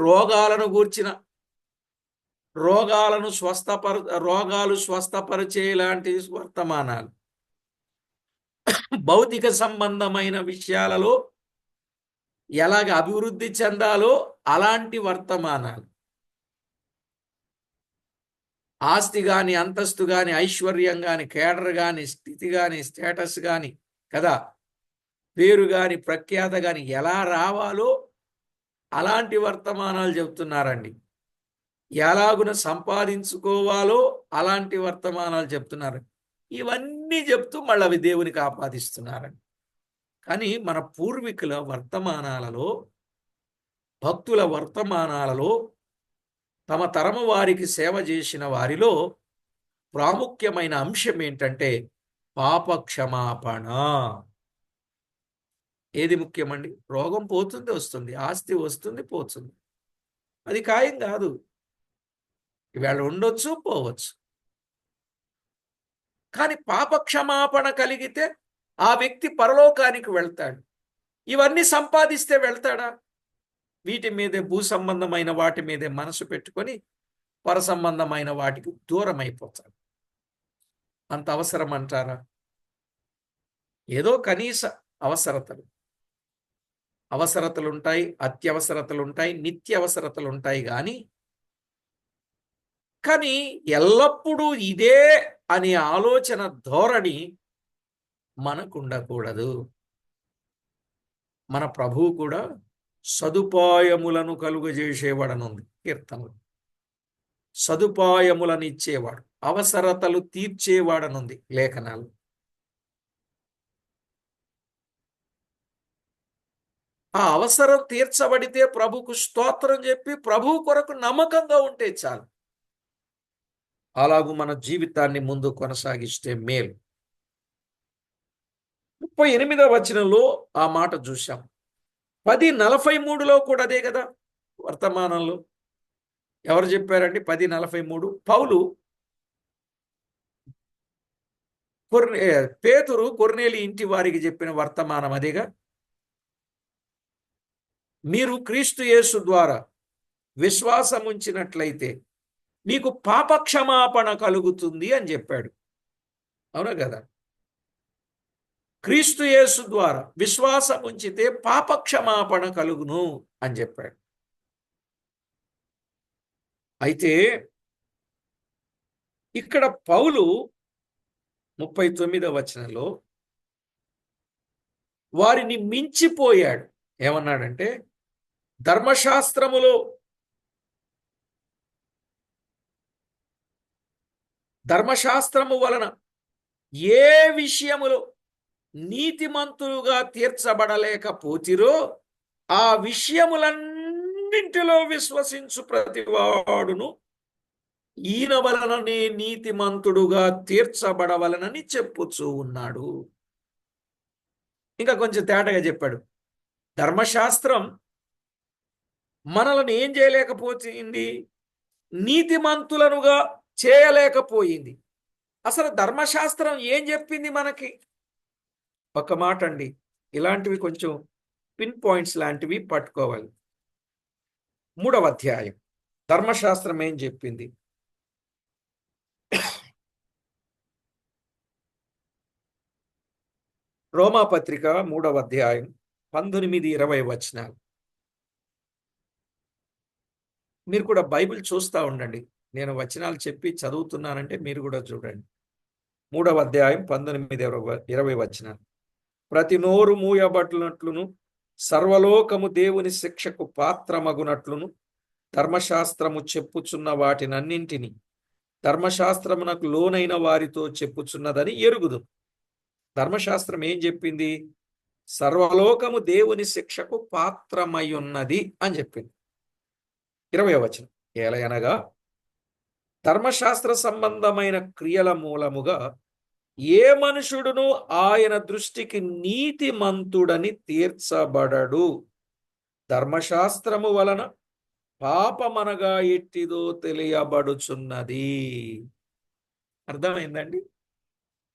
Speaker 1: రోగాలు స్వస్థపరిచే లాంటి వర్తమానాలు, భౌతిక సంబంధమైన విషయాలలో ఎలాగ అభివృద్ధి చెందాలో అలాంటి వర్తమానాలు, ఆస్తి గాని, అంతస్తు గాని, ఐశ్వర్యం గాని, కేడర్ గాని, స్థితి గాని, స్టేటస్ గాని, కదా, పేరు గాని, ప్రఖ్యాత గాని ఎలా రావాలో అలాంటి వర్తమానాలు చెప్తున్నారండి. ఎలాగున సంపాదించుకోవాలో అలాంటి వర్తమానాలు చెప్తున్నారు. ఇవన్నీ చెప్తూ మళ్ళీ అవి దేవునికి ఆపాదిస్తున్నారండి. కానీ మన పూర్వీకుల వర్తమానాలలో, భక్తుల వర్తమానాలలో, తమ తరము వారికి సేవ చేసిన వారిలో ప్రాముఖ్యమైన అంశం ఏంటంటే పాప క్షమాపణ. ఏది ముఖ్యమండి? రోగం పోతుంది, వస్తుంది, ఆస్తి వస్తుంది, పోతుంది, అది ఖాయం కాదు. ఇవాళ ఉండొచ్చు, పోవచ్చు. కానీ పాప క్షమాపణ కలిగితే ఆ వ్యక్తి పరలోకానికి వెళ్తాడు. ఇవన్నీ సంపాదిస్తే వెళ్తాడా? వీటి మీదే, భూ సంబంధమైన వాటి మీదే మనసు పెట్టుకొని పర సంబంధమైన వాటికి దూరం అయిపోతాడు. అంత అవసరం అంటారా? ఏదో కనీస అవసరతలుంటాయి, అత్యవసరతలుంటాయి, నిత్యవసరతలుంటాయి. కానీ ఎల్లప్పుడూ ఇదే అనే ఆలోచన ధోరణి మనకుండకూడదు. మన ప్రభువు కూడా సదుపాయములను కలుగజేసేవాడనుంది కీర్తనలు. సదుపాయములను ఇచ్చేవాడు, అవసరతలు తీర్చేవాడనుంది లేఖనాలు. ఆ అవసరం తీర్చబడితే ప్రభుకు స్తోత్రం చెప్పి ప్రభువు కొరకు నమ్మకంగా ఉంటే చాలు. అలాగూ మన జీవితాన్ని ముందు కొనసాగిస్తే మేలు. 38వ వచనంలో ఆ మాట చూశాం. 10:43లో కూడా అదే కదా వర్తమానంలో. ఎవరు చెప్పారండి? 10:43 పౌలు పేతురు కొర్నేలి ఇంటి వారికి చెప్పిన వర్తమానం అదేగా. మీరు క్రీస్తు యేసు ద్వారా విశ్వాసం ఉంచినట్లయితే నీకు పాపక్షమాపణ కలుగుతుంది అని చెప్పాడు. అవునా కదా? క్రీస్తు యేసు ద్వారా విశ్వాసం ఉంచితే పాపక్షమాపణ కలుగును అని చెప్పాడు. అయితే ఇక్కడ పౌలు 39వ వచనంలో వారిని మించిపోయాడు. ఏమన్నాడంటే, ధర్మశాస్త్రము వలన ఏ విషయములో నీతిమంతులుగా తీర్చబడలేకపోతిరో ఆ విషయములన్నింటిలో విశ్వసించు ప్రతివాడును ఈయన వలననే నీతిమంతుడుగా తీర్చబడవలనని చెప్పుచూ ఉన్నాడు. ఇంకా కొంచెం తేటగా చెప్పాడు, ధర్మశాస్త్రం మనల్ని ఏం చేయలేకపోయింది? నీతిమంతులనుగా చేయలేకపోయింది. అసలు ధర్మశాస్త్రం ఏం చెప్పింది మనకి? ఒక మాట అండి, ఇలాంటివి కొంచెం పిన్ పాయింట్స్ లాంటివి పట్టుకోవాలి. 3వ అధ్యాయం ధర్మశాస్త్రం ఏం చెప్పింది? రోమాపత్రిక 3వ అధ్యాయం 19-20 వచనాలు. మీరు కూడా బైబిల్ చూస్తూ ఉండండి. నేను వచనాలు చెప్పి చదువుతున్నానంటే మీరు కూడా చూడండి. 3వ అధ్యాయం 19-20 వచనాలు. ప్రతి నోరు మూయబడినట్లును సర్వలోకము దేవుని శిక్షకు పాత్రమగునట్లును ధర్మశాస్త్రము చెప్పుచున్న వాటినన్నింటినీ ధర్మశాస్త్రమునకు లోనైన వారితో చెప్పుచున్నదని ఎరుగుదు. ధర్మశాస్త్రం ఏం చెప్పింది? సర్వలోకము దేవుని శిక్షకు పాత్రమై ఉన్నది అని చెప్పింది. 20వ వచనం, ఏలయనగా ధర్మశాస్త్ర సంబంధమైన క్రియల మూలముగా ఏ మనుషుడును ఆయన దృష్టికి నీతిమంతుడని తీర్చబడడు. ధర్మశాస్త్రము వలన పాపమనగా ఎట్టిదో తెలియబడుచున్నది. అర్థమైందండి?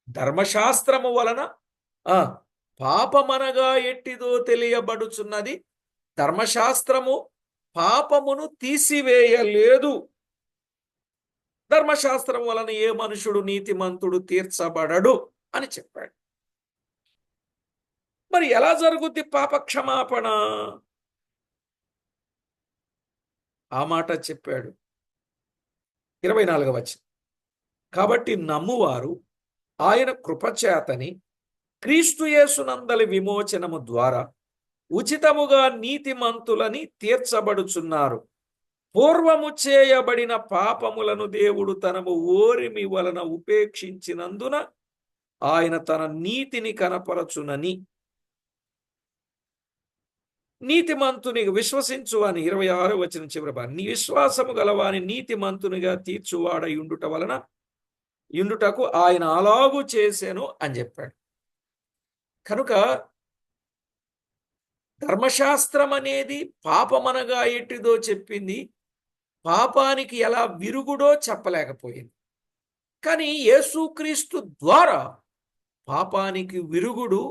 Speaker 1: ధర్మశాస్త్రము వలన పాపమనగా ఎట్టిదో తెలియబడుచున్నది. ధర్మశాస్త్రము పాపమును తీసివేయలేదు. ధర్మశాస్త్రం వలన ఏ మనుషుడు నీతిమంతుడు తీర్చబడడు అని చెప్పాడు. మరి ఎలా జరుగుద్ది పాప క్షమాపణ? ఆ మాట చెప్పాడు. 24వ వచనం, కాబట్టి నమ్మువారు ఆయన కృపచేతని క్రీస్తు యేసునందలి విమోచనము ద్వారా ఉచితముగా నీతిమంతులని తీర్చబడుచున్నారు. పూర్వము చేయబడిన పాపములను దేవుడు తనము ఓరిమి వలన ఉపేక్షించినందున ఆయన తన నీతిని కనపరచునని నీతిమంతుని విశ్వసించు అని 26వ వచనం చివర నీ విశ్వాసము గలవాని నీతిమంతునిగా తీర్చువాడ యుండుటకు ఆయన అలాగూ చేశాను అని చెప్పాడు. కనుక ధర్మశాస్త్రం అనేది పాపమనగా ఎట్టిదో చెప్పింది, పాపానికి ఎలా విరుగుడో చెప్పలేకపోయింది. కానీ యేసుక్రీస్తు ద్వారా పాపానికి విరుగుడు,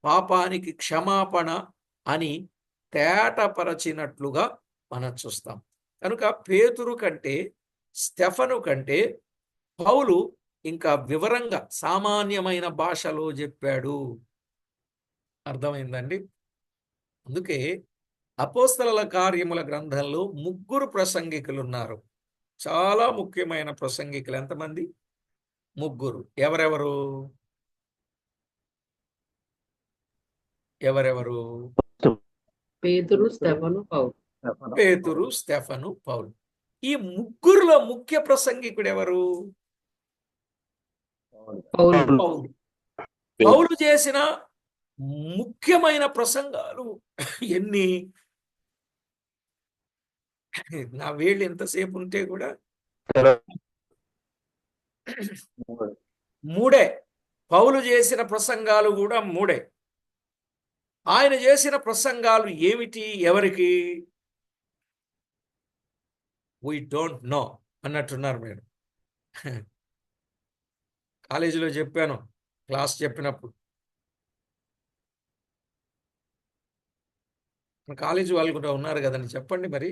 Speaker 1: పాపానికి క్షమాపణ అని తేటపరచినట్లుగా మనం చూస్తాం. కనుక పేతురు కంటే, స్టెఫను కంటే పౌలు ఇంకా వివరంగా సామాన్యమైన భాషలో చెప్పాడు. అర్థమైందండి? అందుకే అపోస్తలుల కార్యముల గ్రంథంలో 3 ప్రసంగికులు ఉన్నారు. చాలా ముఖ్యమైన ప్రసంగికులు. ఎంతమంది? 3. ఎవరెవరు?
Speaker 2: పేతురు, స్టెఫను, పౌలు.
Speaker 1: పేతురు, స్టెఫను, పౌలు. ఈ 3లో ముఖ్య ప్రసంగికుడు ఎవరు?
Speaker 2: పౌలు.
Speaker 1: పౌలు చేసిన ముఖ్యమైన ప్రసంగాలు ఎన్ని? నా వేళ్ళు ఎంతసేపు ఉంటే కూడా 3. పౌలు చేసిన ప్రసంగాలు కూడా 3. ఆయన చేసిన ప్రసంగాలు ఏమిటి? ఎవరికి? వీ డోంట్ నో అన్నట్టున్నారు మీరు. కాలేజీలో చెప్పాను, క్లాస్ చెప్పినప్పుడు. కాలేజీ వాళ్ళు కూడా ఉన్నారు కదండి, చెప్పండి. మరి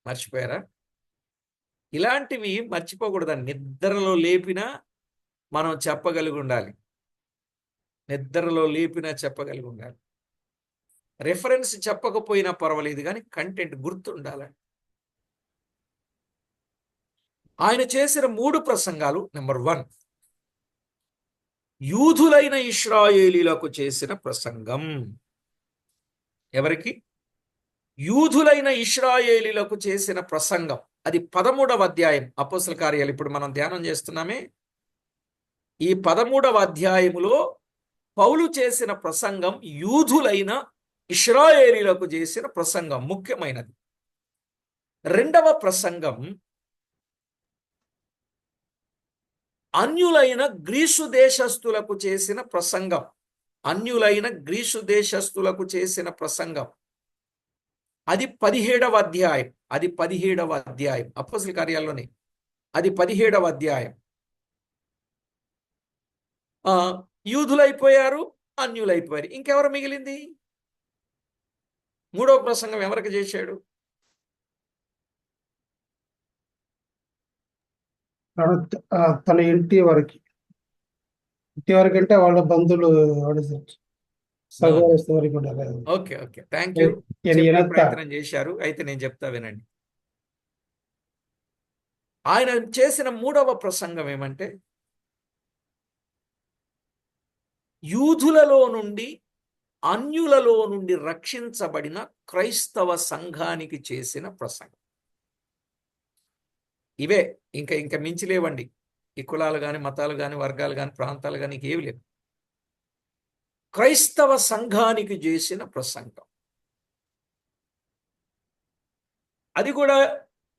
Speaker 1: మర్చిపోయారా? ఇలాంటివి మర్చిపోకూడదండి. నిద్రలో లేపినా మనం చెప్పగలిగి ఉండాలి. నిద్రలో లేపినా చెప్పగలిగి ఉండాలి. రెఫరెన్స్ చెప్పకపోయినా పర్వాలేదు, కానీ కంటెంట్ గుర్తుండాలండి. ఆయన చేసిన 3 ప్రసంగాలు. నెంబర్ 1, యూదులైన ఇశ్రాయేలీలకు చేసిన ప్రసంగం. ఎవరికి? యూదులైన ఇశ్రాయేలీలకు చేసిన ప్రసంగం. అది 13వ అధ్యాయం అపోస్తల కార్యాలు. ఇప్పుడు మనం ధ్యానం చేస్తున్నామే, ఈ 13వ అధ్యాయములో పౌలు చేసిన ప్రసంగం యూదులైన ఇశ్రాయేలీలకు చేసిన ప్రసంగం ముఖ్యమైనది. 2వ ప్రసంగం అన్యులైన గ్రీసు దేశస్థులకు చేసిన ప్రసంగం. అన్యులైన గ్రీసు దేశస్థులకు చేసిన ప్రసంగం. అది 17వ అధ్యాయం. అది 17వ అధ్యాయం అపోస్తలుల కార్యాల్లోనే. అది 17వ అధ్యాయం. యూదులైపోయారు, అన్యులైపోయారు. ఇంకెవరు మిగిలింది? మూడవ ప్రసంగం ఎవరికి చేశాడు?
Speaker 3: తన ఇంటి వరకు అంటే వాళ్ళ బంధువులు సహోదరస్తు వరకు ఉండాలి.
Speaker 1: Okay, thank you. చెప్పే ప్రయత్నం చేశారు. అయితే నేను చెప్తా వినండి. ఆయన చేసిన మూడవ ప్రసంగం ఏమంటే, యూదులలో నుండి అన్యులలో నుండి రక్షించబడిన క్రైస్తవ సంఘానికి చేసిన ప్రసంగం. ఇవే, ఇంకా మించి లేవండి. ఈ కులాలు కానీ, మతాలు కానీ, వర్గాలు కానీ, ప్రాంతాలు కానీ ఏవి లేవు. క్రైస్తవ సంఘానికి చేసిన ప్రసంగం. అది కూడా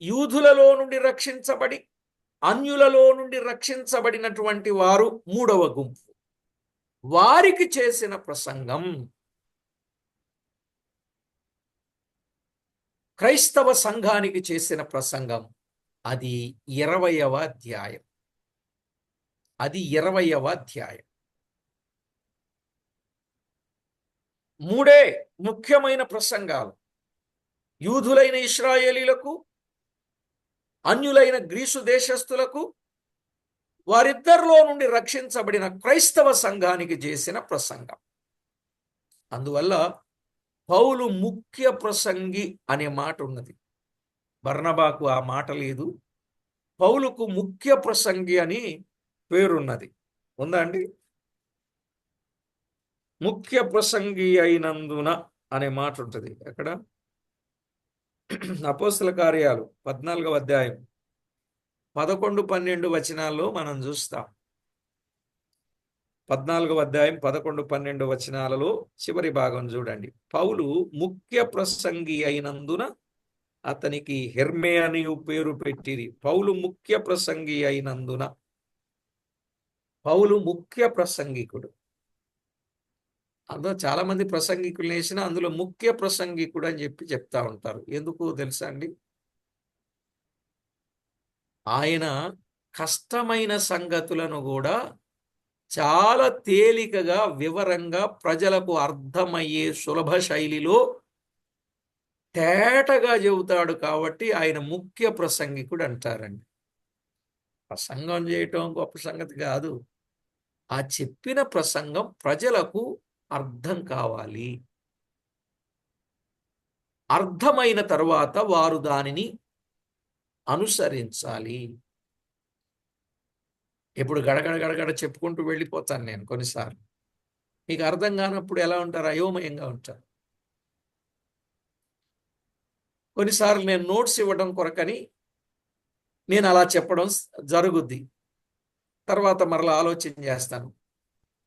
Speaker 1: యూదులలో నుండి రక్షించబడి అన్యులలో నుండి రక్షించబడినటువంటి వారు మూడవ గుంపు, వారికి చేసిన ప్రసంగం. క్రైస్తవ సంఘానికి చేసిన ప్రసంగం. అది 20వ అధ్యాయం. అది 20వ అధ్యాయం. మూడే ముఖ్యమైన ప్రసంగాలు. యూదులైన ఇశ్రాయేలీలకు, అన్యులైన గ్రీసు దేశస్థులకు, వారిద్దరిలో నుండి రక్షించబడిన క్రైస్తవ సంఘానికి చేసిన ప్రసంగం. అందువల్ల పౌలు ముఖ్య ప్రసంగి అనే మాట ఉన్నది. బర్నబాకు ఆ మాట లేదు. పౌలుకు ముఖ్య ప్రసంగి అని పేరున్నది. ఉందా అండి? ముఖ్య ప్రసంగి అయినందున అనే మాట ఉంటుంది. అక్కడ అపోస్తల కార్యాలు 14వ అధ్యాయం 11-12 వచనాల్లో మనం చూస్తాం. 14వ అధ్యాయం 11-12 వచనాలలో చివరి భాగం చూడండి. పౌలు ముఖ్య ప్రసంగి అయినందున అతనికి హెర్మే అని పేరు పెట్టిరి. పౌలు ముఖ్య ప్రసంగి అయినందున. పౌలు ముఖ్య ప్రసంగికుడు. అందులో చాలా మంది ప్రసంగికులు వేసిన అందులో ముఖ్య ప్రసంగికుడు అని చెప్తా ఉంటారు. ఎందుకు తెలుసా అండి? ఆయన కష్టమైన సంగతులను కూడా చాలా తేలికగా, వివరంగా, ప్రజలకు అర్థమయ్యే సులభ శైలిలో తేటగా చెబుతాడు. కాబట్టి ఆయన ముఖ్య ప్రసంగికుడు అంటారండి. ప్రసంగం చేయటం గొప్ప సంగతి కాదు. ఆ చెప్పిన ప్రసంగం ప్రజలకు అర్థం కావాలి. అర్థమైన తరువాత వారు దానిని అనుసరించాలి. ఇప్పుడు గడగడ చెప్పుకుంటూ వెళ్ళిపోతాను నేను కొన్నిసార్లు. మీకు అర్థం కానప్పుడు ఎలా ఉంటారు? అయోమయంగా ఉంటారు. కొన్నిసార్లు నేను నోట్స్ ఇవ్వడం కొరకని నేను అలా చెప్పడం జరుగుద్ది. తర్వాత మరలా ఆలోచన చేస్తాను,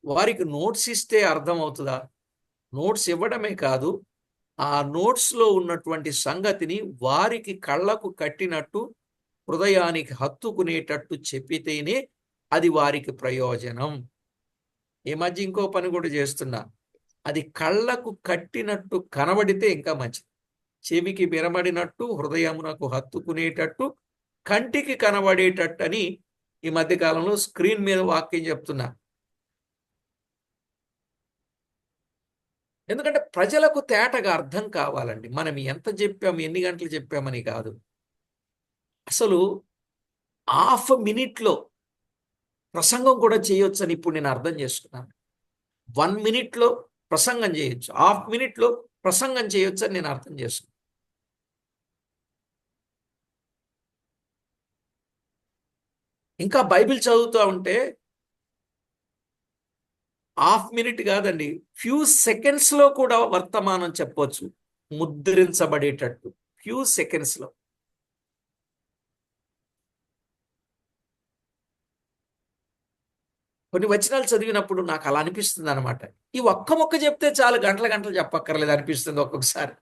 Speaker 1: వారికి నోట్స్ ఇస్తే అర్థం అవుతుందా? నోట్స్ ఇవ్వడమే కాదు, ఆ నోట్స్లో ఉన్నటువంటి సంగతిని వారికి కళ్ళకు కట్టినట్టు, హృదయానికి హత్తుకునేటట్టు చెప్పితేనే అది వారికి ప్రయోజనం. ఈ మధ్య ఇంకో పని కూడా చేస్తున్నా. అది కళ్ళకు కట్టినట్టు కనబడితే ఇంకా మంచిది. చెవికి వినబడినట్టు, హృదయమునకు హత్తుకునేటట్టు, కంటికి కనబడేటట్టు అని ఈ మధ్యకాలంలో స్క్రీన్ మీద వాక్యం చెప్తున్నా. ఎందుకంటే ప్రజలకు తేటగా అర్థం కావాలండి. మనం ఎంత చెప్పాము, ఎన్ని గంటలు చెప్పామని కాదు. అసలు హాఫ్ మినిట్లో ప్రసంగం కూడా చేయొచ్చని ఇప్పుడు నేను అర్థం చేసుకున్నాను. 1 మినిట్లో ప్రసంగం చేయొచ్చు, హాఫ్ మినిట్లో ప్రసంగం చేయొచ్చు అని నేను అర్థం చేసుకున్నాను. ఇంకా బైబిల్ చదువుతూ ఉంటే హాఫ్ మినిట్ కాదండి, ఫ్యూ సెకండ్స్లో కూడా వర్తమానం చెప్పొచ్చు, ముద్రించబడేటట్టు. ఫ్యూ సెకండ్స్లో. కొన్ని వచనాలు చదివినప్పుడు నాకు అలా అనిపిస్తుంది అనమాట. ఈ ఒక్క మొక్క చెప్తే చాలు, గంటల గంటలు చెప్పక్కర్లేదు అనిపిస్తుంది ఒక్కొక్కసారి.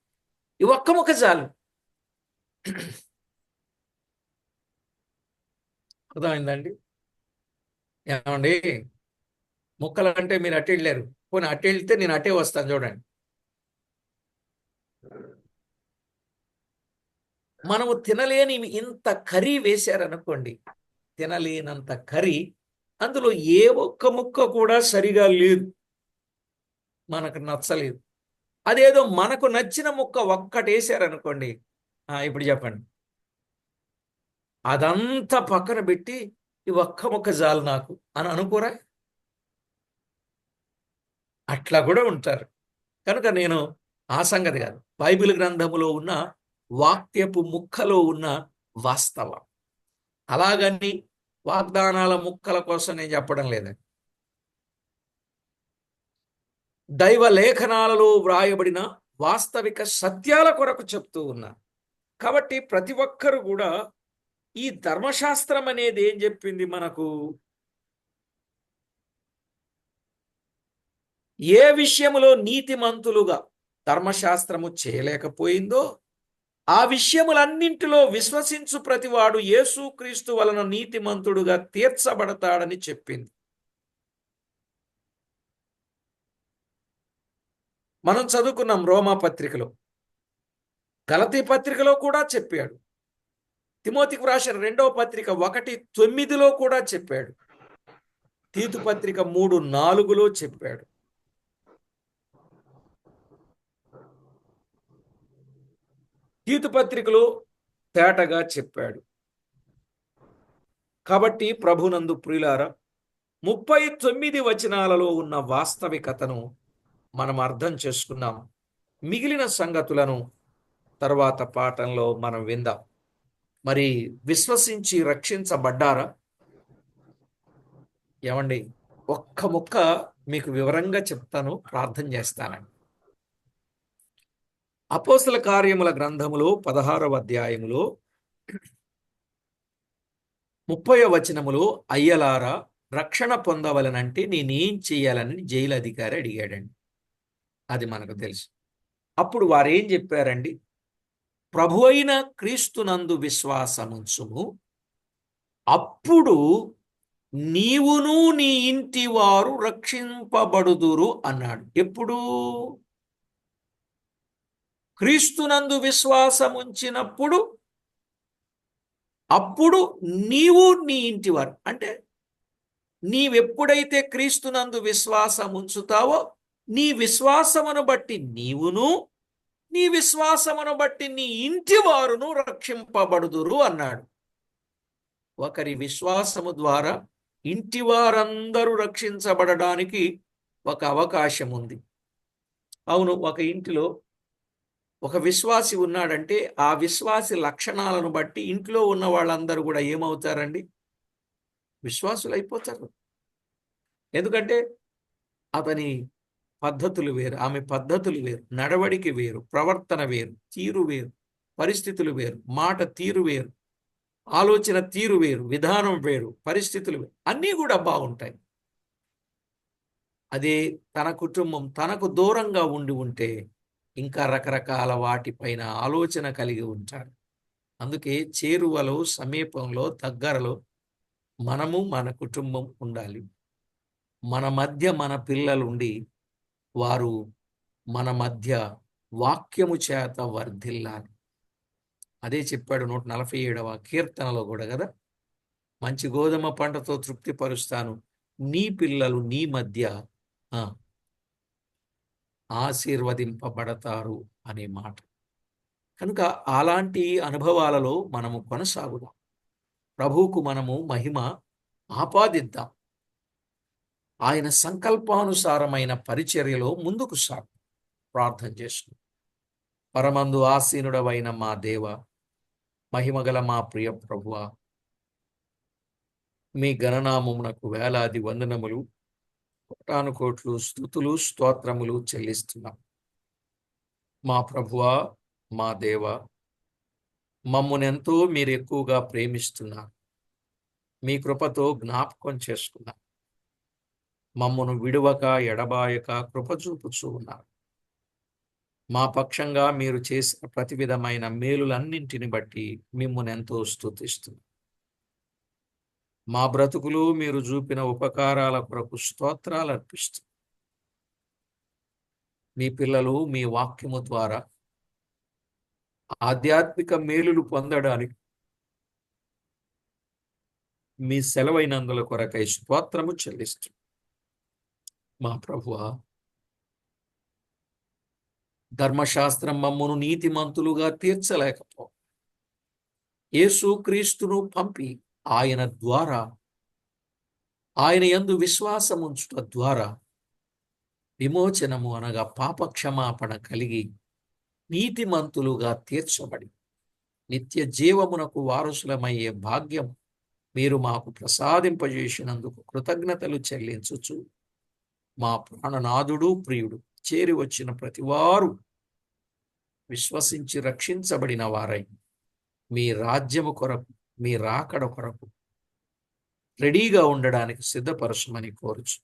Speaker 1: ఈ ఒక్క మొక్క చాలు. అర్థమైందండి? ఏమండి, ముక్కలు అంటే మీరు అటు వెళ్ళారు, పోనీ అటు వెళ్తే నేను అటే వస్తాను చూడండి. మనము తినలేని ఇంత కర్రీ వేశారనుకోండి, తినలేనంత కర్రీ, అందులో ఏ ఒక్క ముక్క కూడా సరిగా లేదు, మనకు నచ్చలేదు. అదేదో మనకు నచ్చిన ముక్క ఒక్కటేసారనుకోండి, ఇప్పుడు చెప్పండి, అదంతా పక్కన పెట్టి ఈ ఒక్క ముక్క చాలు నాకు అని అనుకోరా? అట్లా కూడా ఉంటారు. కనుక నేను ఆ సంగతి కాదు, బైబిల్ గ్రంథములో ఉన్న వాక్యపు ముక్కలో ఉన్న వాస్తవం. అలాగని వాగ్దానాల ముక్కల కోసం నేను చెప్పడం లేదండి. దైవ లేఖనాలలో వ్రాయబడిన వాస్తవిక సత్యాల కొరకు చెప్తూ ఉన్నా. కాబట్టి ప్రతి ఒక్కరు కూడా ఈ ధర్మశాస్త్రం అనేది ఏం చెప్పింది మనకు? ఏ విషయములో నీతిమంతులుగా ధర్మశాస్త్రము చేయలేకపోయిందో ఆ విషయములన్నింటిలో విశ్వసించు ప్రతివాడు యేసుక్రీస్తు వలన నీతిమంతుడుగా తీర్చబడతాడని చెప్పింది. మనం చదువుకున్నాం రోమా పత్రికలో, గలతీ పత్రికలో కూడా చెప్పాడు, తిమోతికి రాసిన 2వ పత్రిక 1:9 కూడా చెప్పాడు, తీతు పత్రిక 3:4 చెప్పాడు. తీతు పత్రికలో తేటగా చెప్పాడు. కాబట్టి ప్రభునందు ప్రియులారా, 39 వచనాలలో ఉన్న వాస్తవికతను మనం అర్థం చేసుకున్నాం. మిగిలిన సంగతులను తర్వాత పాఠంలో మనం విందాం. మరి విశ్వసించి రక్షించబడ్డారా? ఏమండి, ఒక్క ముక్క మీకు వివరంగా చెప్తాను, ప్రార్థన చేస్తానండి. అపోస్తల కార్యముల గ్రంథములో 16వ అధ్యాయములో 30వ వచనములో, అయ్యలారా, రక్షణ పొందవలనంటే నేనేం చేయాలని జైలు అధికారి అడిగాడండి. అది మనకు తెలుసు. అప్పుడు వారేం చెప్పారండి? ప్రభు అయిన క్రీస్తునందు విశ్వాసముంచుము, అప్పుడు నీవును నీ ఇంటి వారు రక్షింపబడుదురు అన్నాడు. ఎప్పుడు? క్రీస్తునందు విశ్వాసముంచినప్పుడు, అప్పుడు నీవు నీ ఇంటివారు. అంటే నీవెప్పుడైతే క్రీస్తునందు విశ్వాసం ఉంచుతావో నీ విశ్వాసమును బట్టి నీవును, నీ విశ్వాసమును బట్టి నీ ఇంటి వారును రక్షింపబడుదురు అన్నాడు. ఒకరి విశ్వాసము ద్వారా ఇంటి వారందరూ రక్షించబడడానికి ఒక అవకాశం ఉంది. అవును, ఒక ఇంటిలో ఒక విశ్వాసి ఉన్నాడంటే ఆ విశ్వాసి లక్షణాలను బట్టి ఇంట్లో ఉన్న వాళ్ళందరూ కూడా ఏమవుతారండి? విశ్వాసులు అయిపోతారు. ఎందుకంటే అతని పద్ధతులు వేరు, ఆమె పద్ధతులు వేరు, నడవడికి వేరు, ప్రవర్తన వేరు, తీరు వేరు, పరిస్థితులు వేరు, మాట తీరు వేరు, ఆలోచన తీరు వేరు, విధానం వేరు, పరిస్థితులు వేరు, అన్నీ కూడా బాగుంటాయి. అదే తన కుటుంబం తనకు దూరంగా ఉంటే ఇంకా రకరకాల వాటిపైన ఆలోచన కలిగి ఉంటాడు. అందుకే చేరువలో, సమీపంలో, దగ్గరలో మనము మన కుటుంబం ఉండాలి. మన మధ్య మన పిల్లలుండి వారు మన మధ్య వాక్యము చేత వర్ధిల్లాలి. అదే చెప్పాడు 147వ కీర్తనలో కూడా కదా, మంచి గోధుమ పంటతో తృప్తిపరుస్తాను, నీ పిల్లలు నీ మధ్య ఆశీర్వదింపబడతారు అనే మాట. కనుక అలాంటి అనుభవాలలో మనము కొనసాగుదాం. ప్రభువుకు మనము మహిమ ఆపాదిద్దాం. ఆయన సంకల్పానుసారమైన పరిచర్యలో ముందుకు సాగు. ప్రార్థన చేసుకుందాం. పరమందు ఆసీనుడవైన మా దేవ, మహిమగల మా ప్రియ ప్రభువా, మీ గణనామమునకు వేలాది వందనములు, కోటానుకోట్లు స్తుతులు, స్తోత్రములు చెల్లిస్తున్నాం. మా ప్రభువా, మా దేవ, మమ్మునెంతో మీరు ఎక్కువగా ప్రేమిస్తున్నారు. మీ కృపతో జ్ఞాపకం చేసుకున్నారు. మమ్మను విడువక ఎడబాయక కృప చూపుచూ ఉన్నారు. మా పక్షంగా మీరు చేసిన ప్రతి విధమైన మేలులన్నింటిని బట్టి మిమ్మును ఎంతో స్తుతిస్తున్నాం. మా బ్రతుకులు మీరు చూపిన ఉపకారాల కొరకు స్తోత్రాలు అర్పిస్తూ మీ పిల్లలు మీ వాక్యము ద్వారా ఆధ్యాత్మిక మేలులు పొందడానికి మీ సెలవైనందుల కొరకై స్తోత్రము చెల్లిస్తూ మా ప్రభువా, ధర్మశాస్త్రం మమ్మును నీతిమంతులుగా తీర్చలేకపో యేసుక్రీస్తును పంపి ఆయన ద్వారా ఆయన యందు విశ్వాసముంచుట ద్వారా విమోచనము అనగా పాపక్షమాపణ కలిగి నీతిమంతులుగా తీర్చబడి నిత్య జీవమునకు వారసులమయ్యే భాగ్యం మీరు మాకు ప్రసాదింపజేసినందుకు కృతజ్ఞతలు చెల్లించుచు మా ప్రాణనాథుడు ప్రియుడు చేరి వచ్చిన ప్రతివారు విశ్వసించి రక్షించబడిన వారై మీ రాజ్యము కొరకు మీ రాకడ కొరకు రెడీగా ఉండడానికి సిద్ధపరచమని కోరుచు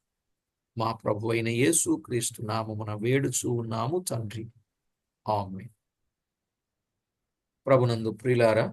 Speaker 1: మా ప్రభు అయిన యేసుక్రీస్తు నామమున వేడుచూ ఉన్నాము తండ్రి. ఆమేన్. ప్రభునందు ప్రియులారా,